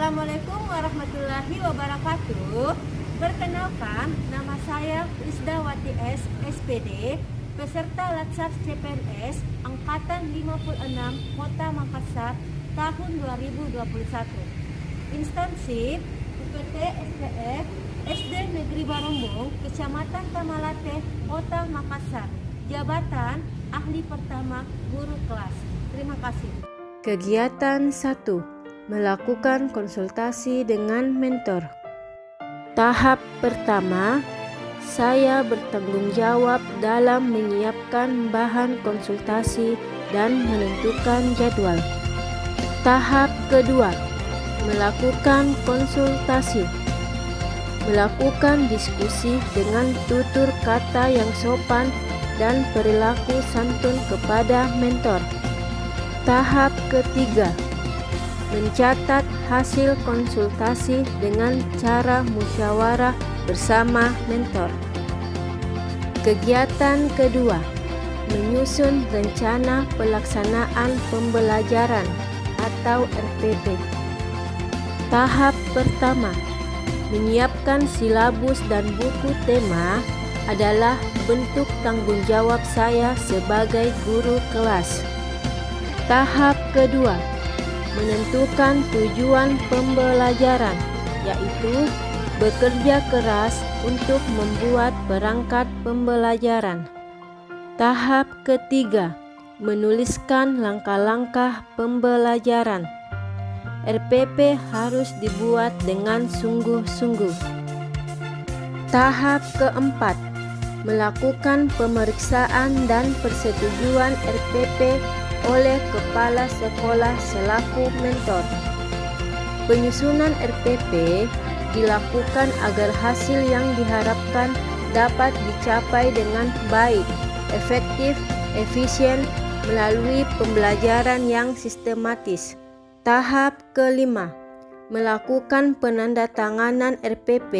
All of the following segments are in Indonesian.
Assalamualaikum warahmatullahi wabarakatuh. Perkenalkan, nama saya Isdawati S. SPD, peserta Latsar CPNS Angkatan 56 Kota Makassar tahun 2021. Instansi UPT SPF SD Negeri Barombong, Kecamatan Tamalate, Kota Makassar. Jabatan Ahli Pertama Guru Kelas. Terima kasih. Kegiatan 1. Melakukan konsultasi dengan mentor. Tahap pertama, saya bertanggung jawab dalam menyiapkan bahan konsultasi dan menentukan jadwal. Tahap kedua, melakukan konsultasi. Melakukan diskusi dengan tutur kata yang sopan dan perilaku santun kepada mentor. Tahap ketiga, mencatat hasil konsultasi dengan cara musyawarah bersama mentor. Kegiatan kedua, menyusun rencana pelaksanaan pembelajaran atau RPP. Tahap pertama, menyiapkan silabus dan buku tema adalah bentuk tanggung jawab saya sebagai guru kelas. Tahap kedua, menentukan tujuan pembelajaran, yaitu bekerja keras untuk membuat perangkat pembelajaran. Tahap ketiga, menuliskan langkah-langkah pembelajaran. RPP harus dibuat dengan sungguh-sungguh. Tahap keempat, melakukan pemeriksaan dan persetujuan RPP oleh kepala sekolah selaku mentor. Penyusunan RPP dilakukan agar hasil yang diharapkan dapat dicapai dengan baik, efektif, efisien melalui pembelajaran yang sistematis. Tahap kelima, melakukan penandatanganan RPP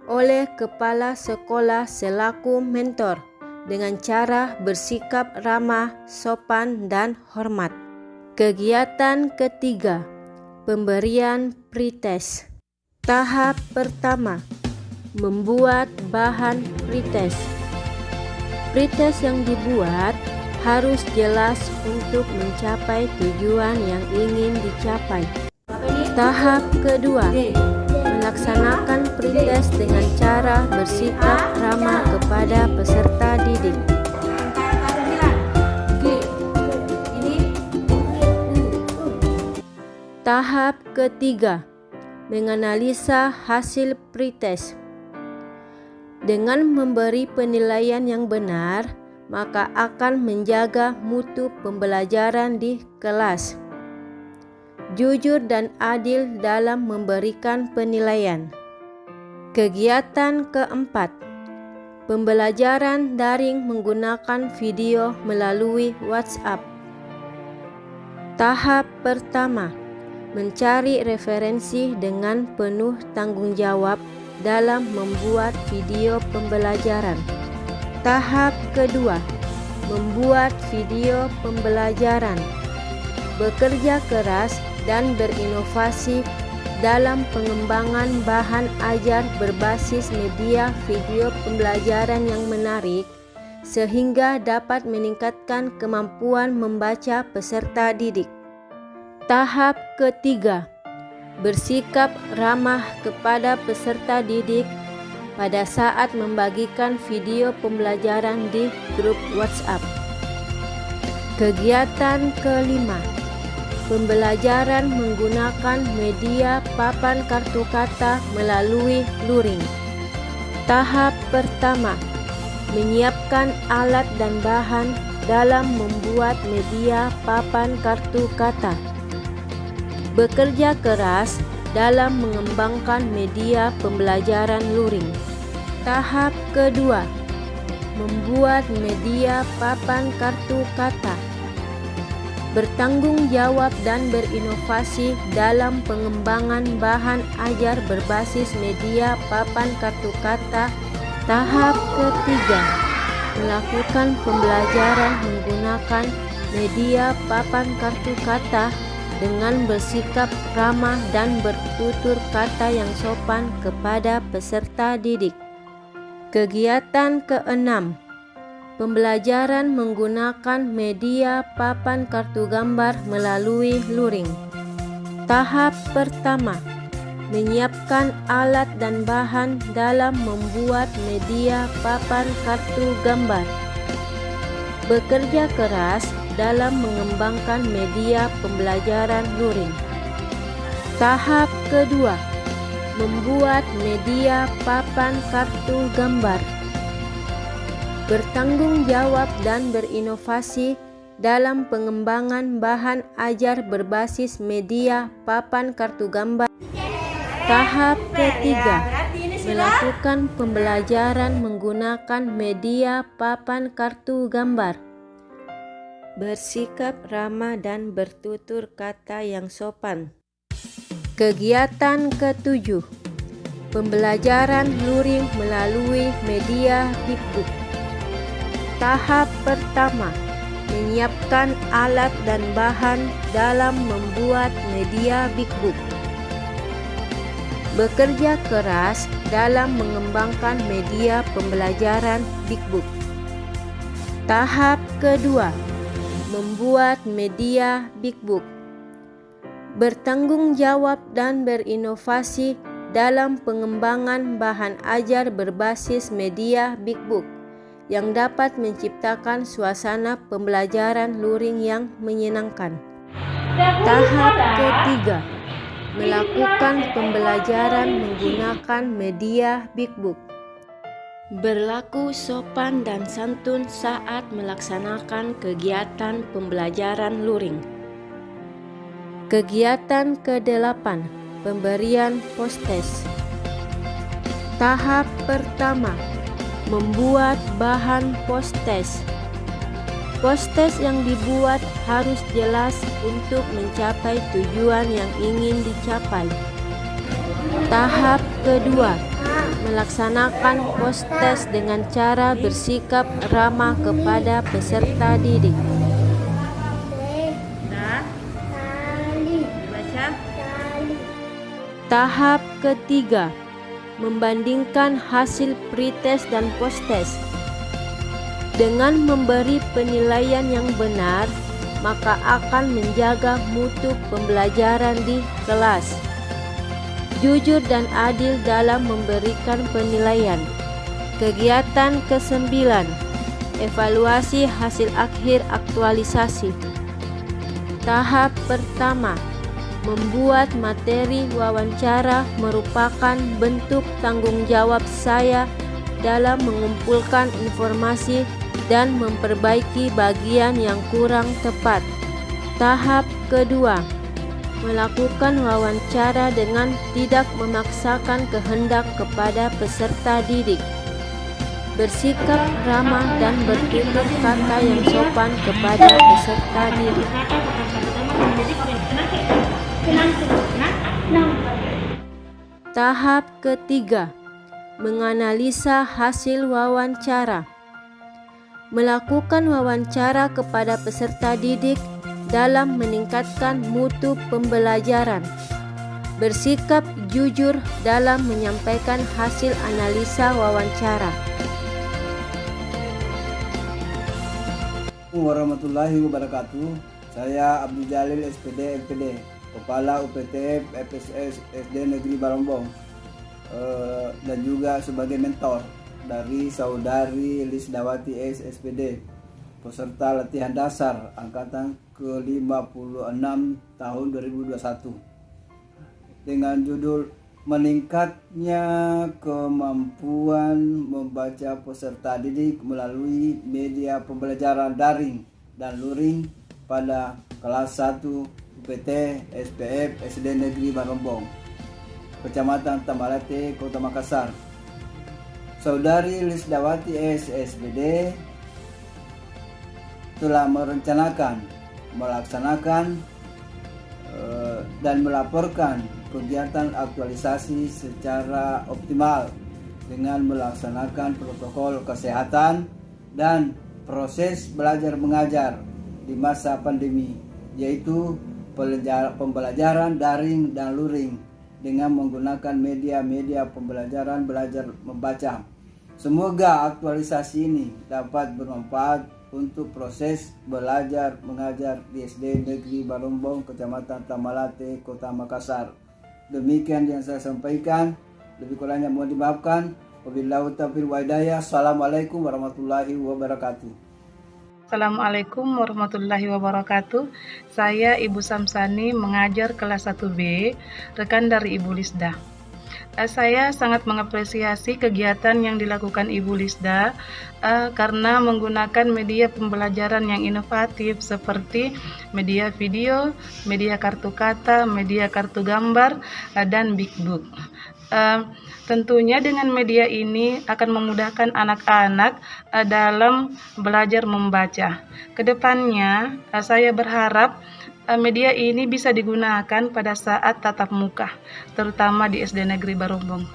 oleh kepala sekolah selaku mentor dengan cara bersikap ramah, sopan, dan hormat. Kegiatan ketiga, pemberian pretest. Tahap pertama, membuat bahan pretest. Pretest yang dibuat harus jelas untuk mencapai tujuan yang ingin dicapai. Tahap kedua, melaksanakan pretest dengan cara bersikap ramah kepada peserta didik. Tahap ketiga, menganalisa hasil pretest. Dengan memberi penilaian yang benar, maka akan menjaga mutu pembelajaran di kelas. Jujur dan adil dalam memberikan penilaian. Kegiatan keempat, pembelajaran daring menggunakan video melalui WhatsApp. Tahap pertama, mencari referensi dengan penuh tanggung jawab dalam membuat video pembelajaran. Tahap kedua, membuat video pembelajaran. Bekerja keras dan berinovasi dalam pengembangan bahan ajar berbasis media video pembelajaran yang menarik sehingga dapat meningkatkan kemampuan membaca peserta didik. Tahap ketiga, bersikap ramah kepada peserta didik pada saat membagikan video pembelajaran di grup WhatsApp. Kegiatan kelima, pembelajaran menggunakan media papan kartu kata melalui luring. Tahap pertama, menyiapkan alat dan bahan dalam membuat media papan kartu kata. Bekerja keras dalam mengembangkan media pembelajaran luring. Tahap kedua, membuat media papan kartu kata. Bertanggung jawab dan berinovasi dalam pengembangan bahan ajar berbasis media papan kartu kata. Tahap ketiga, melakukan pembelajaran menggunakan media papan kartu kata dengan bersikap ramah dan bertutur kata yang sopan kepada peserta didik. Kegiatan keenam, pembelajaran menggunakan media papan kartu gambar melalui luring. Tahap pertama, menyiapkan alat dan bahan dalam membuat media papan kartu gambar. Bekerja keras dalam mengembangkan media pembelajaran luring. Tahap kedua, membuat media papan kartu gambar. Bertanggung jawab dan berinovasi dalam pengembangan bahan ajar berbasis media papan kartu gambar. Tahap ketiga, melakukan pembelajaran menggunakan media papan kartu gambar. Bersikap ramah dan bertutur kata yang sopan. Kegiatan ketujuh, pembelajaran luring melalui media Bigbook. Tahap pertama, menyiapkan alat dan bahan dalam membuat media Bigbook. Bekerja keras dalam mengembangkan media pembelajaran Bigbook. Tahap kedua, membuat media Bigbook. Bertanggung jawab dan berinovasi dalam pengembangan bahan ajar berbasis media Bigbook yang dapat menciptakan suasana pembelajaran luring yang menyenangkan. Tahap ketiga, melakukan pembelajaran menggunakan media Bigbook. Berlaku sopan dan santun saat melaksanakan kegiatan pembelajaran luring. Kegiatan ke-8, pemberian postes. Tahap pertama, membuat bahan postes. Postes yang dibuat harus jelas untuk mencapai tujuan yang ingin dicapai. Tahap kedua, melaksanakan postes dengan cara bersikap ramah kepada peserta didik. Tahap ketiga, membandingkan hasil pretest dan postes. Dengan memberi penilaian yang benar, maka akan menjaga mutu pembelajaran di kelas. Jujur dan adil dalam memberikan penilaian. Kegiatan ke-9, evaluasi hasil akhir aktualisasi. Tahap pertama, membuat materi wawancara merupakan bentuk tanggung jawab saya dalam mengumpulkan informasi dan memperbaiki bagian yang kurang tepat. Tahap kedua, melakukan wawancara dengan tidak memaksakan kehendak kepada peserta didik. Bersikap ramah dan bertutur kata yang sopan kepada peserta didik. Tahap ketiga, menganalisa hasil wawancara. Melakukan wawancara kepada peserta didik dalam meningkatkan mutu pembelajaran. Bersikap jujur dalam menyampaikan hasil analisa wawancara. Warahmatullahi wabarakatuh. Saya Abdul Jalil SPD MPD, Kepala UPTF FSS SD Negeri Barombong, dan juga sebagai mentor dari saudari Lisdawati S SPD, peserta latihan dasar angkatan ke-56 tahun 2021, dengan judul meningkatnya kemampuan membaca peserta didik melalui media pembelajaran daring dan luring pada kelas 1 UPT SPF SD Negeri Barombong, Kecamatan Tambalate, Kota Makassar. Saudari Lisdawati S SPD telah merencanakan, melaksanakan dan melaporkan kegiatan aktualisasi secara optimal dengan melaksanakan protokol kesehatan dan proses belajar mengajar di masa pandemi, yaitu pembelajaran daring dan luring dengan menggunakan media-media pembelajaran belajar membaca. Semoga aktualisasi ini dapat bermanfaat untuk proses belajar mengajar di SD Negeri Barombong, Kecamatan Tamalate, Kota Makassar. Demikian yang saya sampaikan. Lebih kurangnya mohon dimaafkan. Wabillahi taufiq wal hidayah. Assalamualaikum warahmatullahi wabarakatuh. Assalamualaikum warahmatullahi wabarakatuh. Saya Ibu Samsani, mengajar kelas 1B, rekan dari Ibu Lisda. Saya sangat mengapresiasi kegiatan yang dilakukan Ibu Lisda karena menggunakan media pembelajaran yang inovatif seperti media video, media kartu kata, media kartu gambar, dan Big Book. Tentunya dengan media ini akan memudahkan anak-anak dalam belajar membaca. Kedepannya, saya berharap media ini bisa digunakan pada saat tatap muka, terutama di SD Negeri Barombong.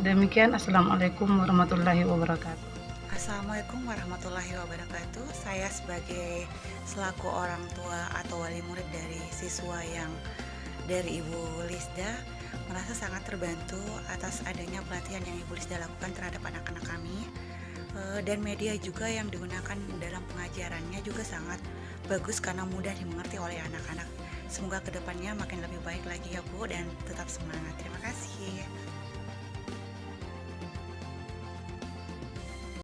Demikian, Assalamualaikum warahmatullahi wabarakatuh. Assalamualaikum warahmatullahi wabarakatuh. Saya sebagai selaku orang tua atau wali murid dari siswa yang dari Ibu Lisda merasa sangat terbantu atas adanya pelatihan yang Ibu Lisda lakukan terhadap anak-anak kami, dan media juga yang digunakan dalam pengajarannya juga sangat bagus karena mudah dimengerti oleh anak-anak. Semoga kedepannya makin lebih baik lagi ya Bu, dan tetap semangat. Terima kasih.